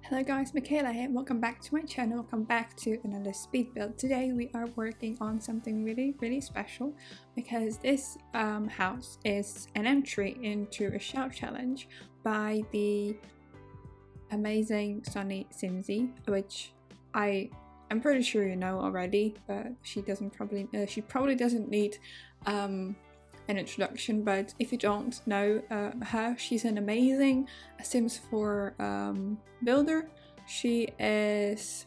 Hello guys, Michaela here, welcome back to my channel, welcome back to another speed build. Today we are working on something really special because this house is an entry into a shout challenge by the amazing Sunnysimsie, which I'm pretty sure you know already, but she probably doesn't need an introduction. But if you don't know her, she's an amazing Sims 4 builder. She is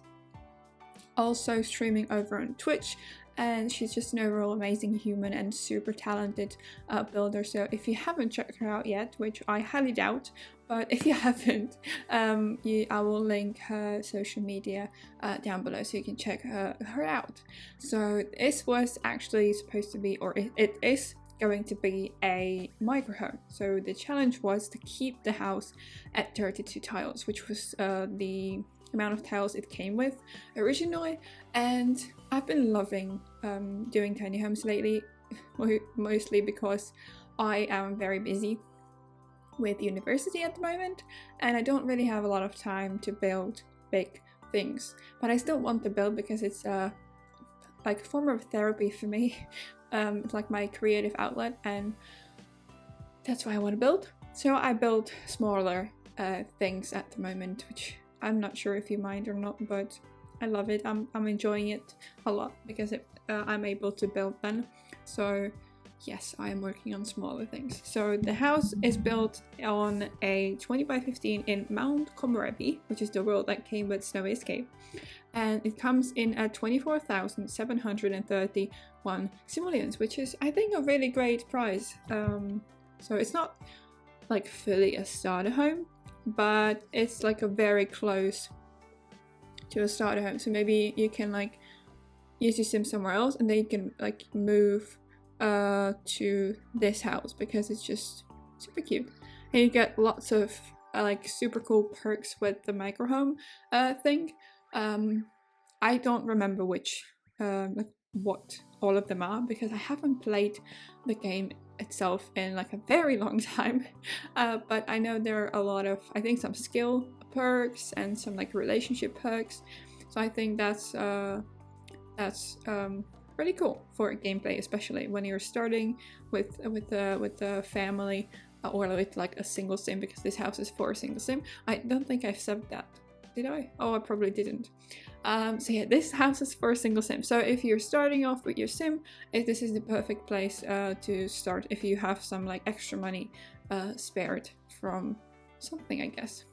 also streaming over on Twitch, and she's just an overall amazing human and super talented builder. So if you haven't checked her out yet, which I highly doubt, but if you haven't, I will link her social media down below so you can check her out. So this was actually supposed to be, or it is going to be a micro home. So the challenge was to keep the house at 32 tiles, which was the amount of tiles it came with originally. And I've been loving doing tiny homes lately, mostly because I am very busy with university at the moment and I don't really have a lot of time to build big things, but I still want to build because it's like a form of therapy for me. It's like my creative outlet, and that's why I want to build. So I build smaller things at the moment, which I'm not sure if you mind or not, but I love it. I'm enjoying it a lot because I'm able to build them. So yes, I am working on smaller things. So the house is built on a 20 by 15 in Mount Komorebi, which is the world that came with Snowy Escape. And it comes in at 24,731 simoleons, which is, I think, a really great price. So it's not like fully a starter home, but it's like a very close to a starter home. So maybe you can like use your sim somewhere else and then you can like move to this house because it's just super cute. And you get lots of like super cool perks with the micro home thing. I don't remember which like what all of them are because I haven't played the game itself in like a very long time, but I know there are a lot of, I think, some skill perks and some like relationship perks, so I think that's pretty cool for gameplay, especially when you're starting with the family or with like a single sim, because this house is for a single sim. I don't think I've said that. Did I? Oh, I probably didn't. So yeah, this house is for a single sim. So if you're starting off with your sim, this is the perfect place to start if you have some like extra money spared from something, I guess.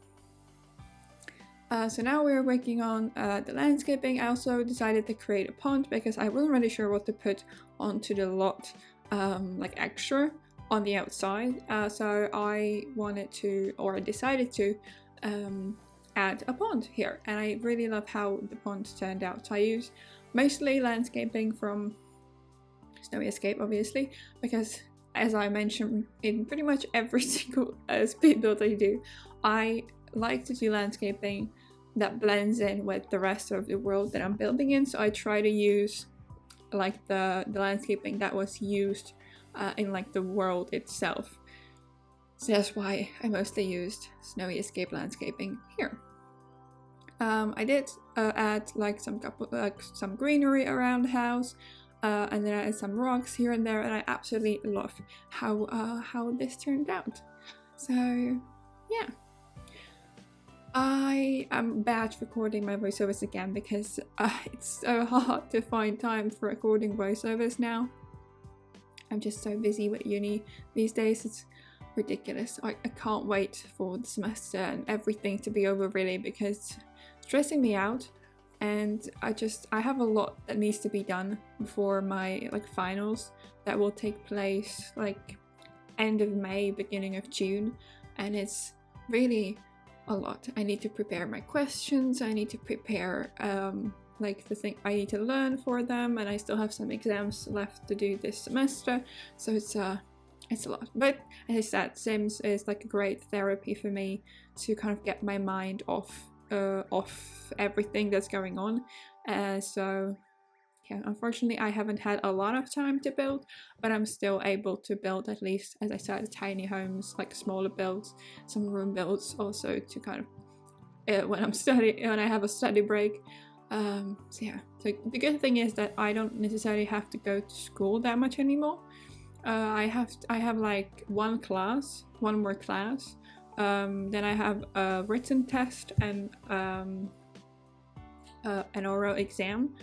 So now we're working on the landscaping. I also decided to create a pond because I wasn't really sure what to put onto the lot like extra on the outside. So I wanted to, or I decided to add a pond here, and I really love how the pond turned out. So I use mostly landscaping from Snowy Escape, obviously, because as I mentioned in pretty much every single speed build I do, I like to do landscaping that blends in with the rest of the world that I'm building in. So I try to use like the landscaping that was used in like the world itself. So that's why I mostly used Snowy Escape landscaping here. I did add like some greenery around the house, and then I added some rocks here and there, and I absolutely love how this turned out. So yeah, I am bad recording my voiceovers again because it's so hard to find time for recording voiceovers now. I'm just so busy with uni these days. It's ridiculous. I can't wait for the semester and everything to be over, really, because it's stressing me out, and I have a lot that needs to be done before my like finals that will take place like end of May, beginning of June, and it's really a lot. I need to prepare my questions, I need to prepare like the thing I need to learn for them, and I still have some exams left to do this semester, so it's a lot. But as I said, Sims is like a great therapy for me to kind of get my mind off everything that's going on. So yeah, unfortunately I haven't had a lot of time to build, but I'm still able to build, at least, as I said, tiny homes, like smaller builds, some room builds also, to kind of when I'm studying, when I have a study break. So yeah, so the good thing is that I don't necessarily have to go to school that much anymore. I have like one more class. Then I have a written test and an oral exam.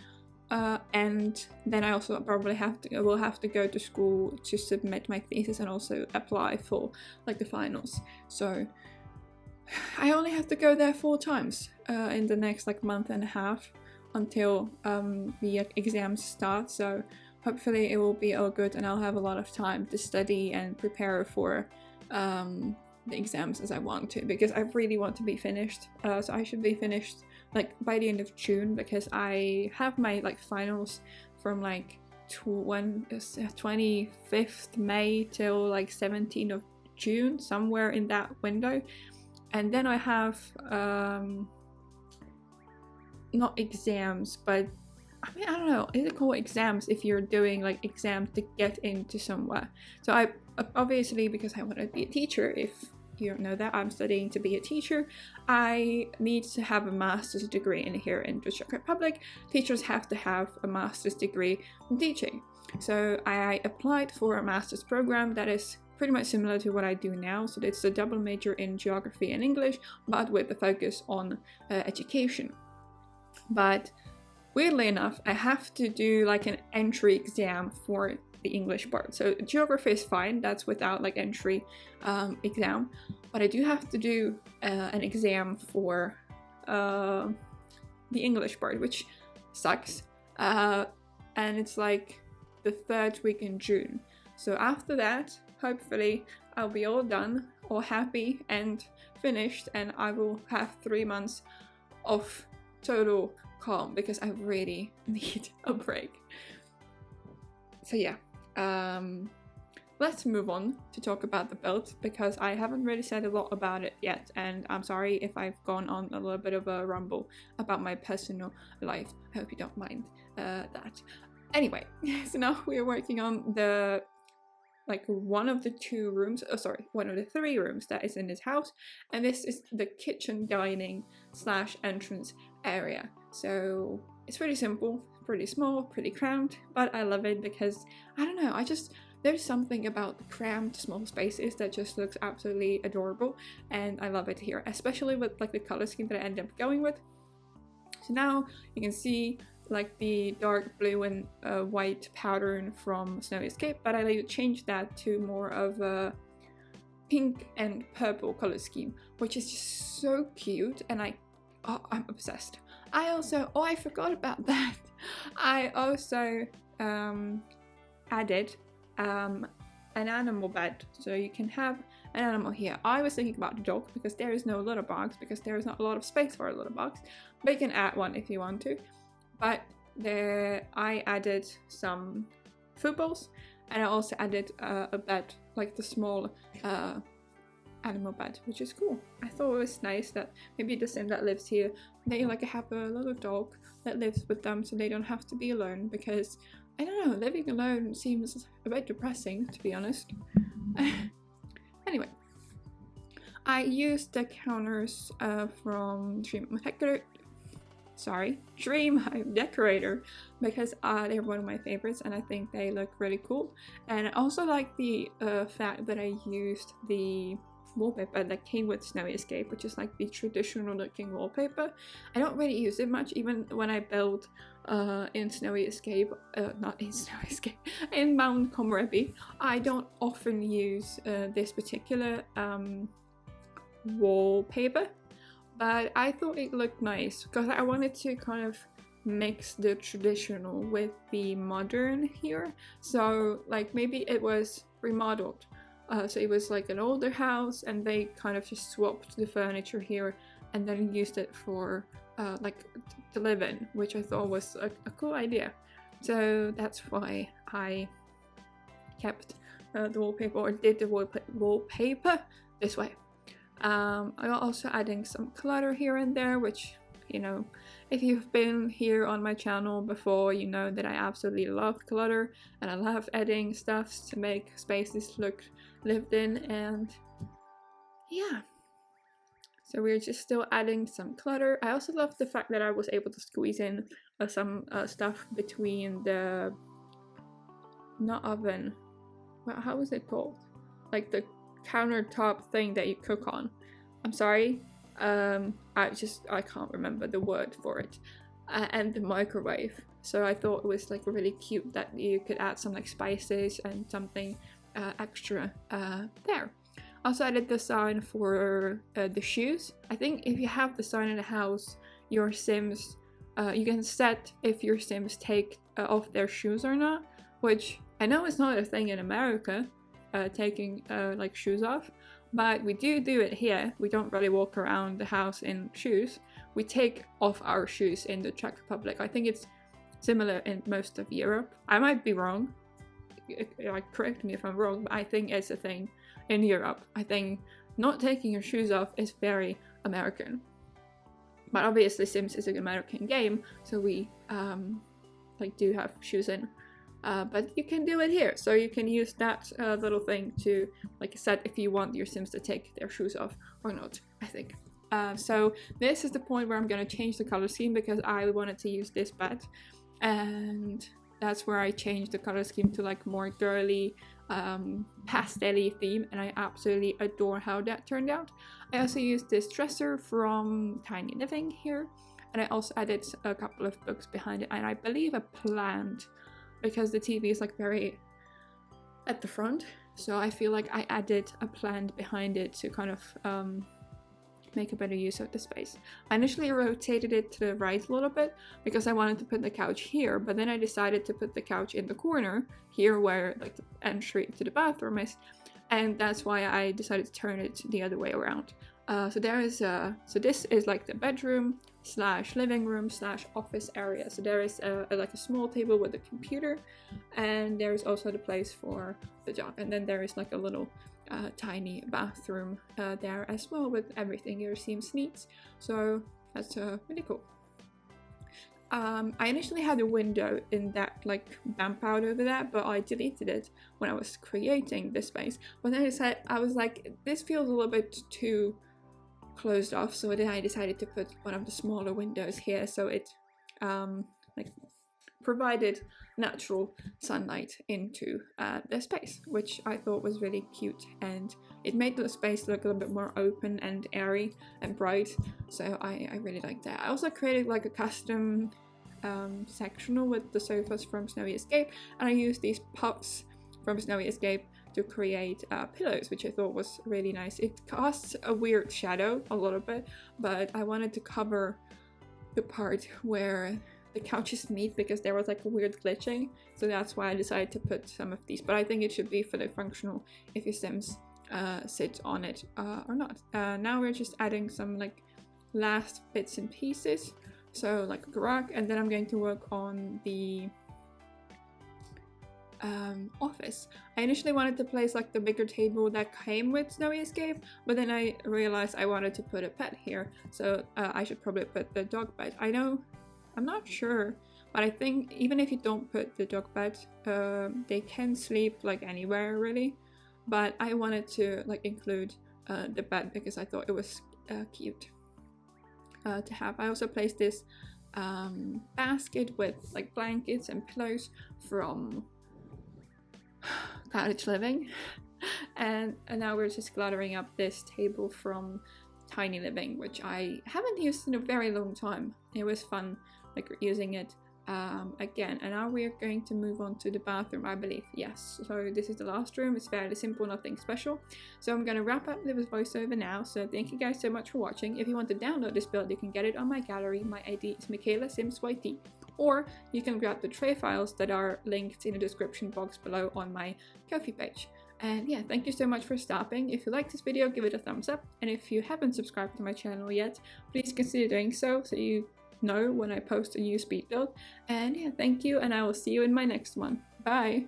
And then I also probably will have to go to school to submit my thesis and also apply for like the finals. So I only have to go there 4 times in the next like month and a half until the exams start. So hopefully it will be all good and I'll have a lot of time to study and prepare for the exams as I want to, because I really want to be finished. So I should be finished like by the end of June, because I have my like finals from like 25th May till like 17th of June, somewhere in that window. And then I have not exams, but I mean, I don't know, is it called exams if you're doing like exams to get into somewhere? So I obviously, because I want to be a teacher, if you don't know that, I'm studying to be a teacher. I need to have a master's degree in here in the Czech Republic. Teachers have to have a master's degree in teaching. So I applied for a master's program that is pretty much similar to what I do now. So it's a double major in geography and English, but with the focus on education. But weirdly enough, I have to do like an entry exam for the English part. So geography is fine, that's without like entry exam, but I do have to do an exam for the English part, which sucks. And it's like the 3rd week in June. So after that, hopefully I'll be all done, all happy and finished, and I will have 3 months of total calm, because I really need a break. So yeah, let's move on to talk about the build, because I haven't really said a lot about it yet, and I'm sorry if I've gone on a little bit of a rumble about my personal life. I hope you don't mind that. Anyway, so now we're working on the one of the 3 rooms that is in this house, and this is the kitchen dining / entrance area. So it's pretty simple, pretty small, pretty cramped, but I love it because I don't know, there's something about the cramped small spaces that just looks absolutely adorable, and I love it here, especially with like the color scheme that I ended up going with. So now you can see like the dark blue and white pattern from Snowy Escape, but I changed that to more of a pink and purple color scheme, which is just so cute, and I'm obsessed. I forgot about that. I also added an animal bed, so you can have an animal here. I was thinking about the dog because there is no litter box, because there is not a lot of space for a litter box, but you can add one if you want to. But I added some food bowls, and I also added a bed, like the small animal bed, which is cool. I thought it was nice that maybe the sim that lives here, they like have a little dog that lives with them, so they don't have to be alone, because I don't know, living alone seems a bit depressing, to be honest. Anyway, I used the counters from Dream Decorator, because they're one of my favorites and I think they look really cool. And I also like the fact that I used the wallpaper that came with Snowy Escape, which is like the traditional looking wallpaper. I don't really use it much, even when I build in Snowy Escape, not in Snowy Escape, in Mount Komorebi. I don't often use this particular wallpaper, but I thought it looked nice because I wanted to kind of mix the traditional with the modern here. So like maybe it was remodeled, so it was like an older house and they kind of just swapped the furniture here and then used it for like to live in, which I thought was a cool idea. So that's why I kept the wallpaper, or did the wallpaper this way. I'm also adding some clutter here and there, which, you know, if you've been here on my channel before, you know that I absolutely love clutter and I love adding stuff to make spaces look lived in, and yeah. So we're just still adding some clutter. I also love the fact that I was able to squeeze in some stuff between the, not oven, well, how is it called? Like the countertop thing that you cook on. I'm sorry, I can't remember the word for it. And the microwave. So I thought it was like really cute that you could add some like spices and something extra there. Also added the sign for the shoes. I think if you have the sign in the house, your Sims, you can set if your Sims take off their shoes or not, which I know is not a thing in America, taking like shoes off, but we do it here. We don't really walk around the house in shoes. We take off our shoes in the Czech Republic. I think it's similar in most of Europe. I might be wrong, like correct me if I'm wrong, but I think it's a thing in Europe. I think not taking your shoes off is very American. But obviously Sims is an American game, so we like do have shoes in. But you can do it here, so you can use that little thing to like set if you want your Sims to take their shoes off or not, I think. So this is the point where I'm going to change the color scheme because I wanted to use this bed, and that's where I changed the color scheme to like more girly, pastel-y theme, and I absolutely adore how that turned out. I also used this dresser from Tiny Living here, and I also added a couple of books behind it, and I believe a plant, because the TV is like very at the front, so I feel like I added a plant behind it to kind of make a better use of the space. I initially rotated it to the right a little bit because I wanted to put the couch here, but then I decided to put the couch in the corner here where like the entry to the bathroom is, and that's why I decided to turn it the other way around. So this is like the bedroom / living room / office area. So there is like a small table with a computer, and there is also the place for the dog, and then there is like a little tiny bathroom there as well with everything your Sims needs. So that's really cool. I initially had a window in that like bump out over that, but I deleted it when I was creating this space. But then I was like, this feels a little bit too closed off, so then I decided to put one of the smaller windows here, so it like provided natural sunlight into the space, which I thought was really cute, and it made the space look a little bit more open and airy and bright, so I really liked that. I also created like a custom sectional with the sofas from Snowy Escape, and I used these puffs from Snowy Escape to create pillows, which I thought was really nice. It casts a weird shadow a little bit, but I wanted to cover the part where the couches meet because there was like a weird glitching, so that's why I decided to put some of these, but I think it should be fully functional if your Sims sit on it or not. Now we're just adding some like last bits and pieces, so like a garage, and then I'm going to work on the office. I initially wanted to place like the bigger table that came with Snowy Escape, but then I realized I wanted to put a pet here, so I should probably put the dog bed. I know, I'm not sure, but I think even if you don't put the dog bed, they can sleep like anywhere really, but I wanted to like include the bed because I thought it was cute to have. I also placed this basket with like blankets and pillows from Cottage Living, and now we're just cluttering up this table from Tiny Living, which I haven't used in a very long time. It was fun like using it again, and now we're going to move on to the bathroom, I believe. Yes, so this is the last room. It's fairly simple, nothing special, so I'm gonna wrap up this voiceover now. So thank you guys so much for watching. If you want to download this build, you can get it on my gallery. My ID is michaelasimsyt, or you can grab the tray files that are linked in the description box below on my Ko-fi page. And yeah, thank you so much for stopping. If you liked this video, give it a thumbs up, and if you haven't subscribed to my channel yet, please consider doing so you know when I post a new speed build. And yeah, thank you, and I will see you in my next one. Bye!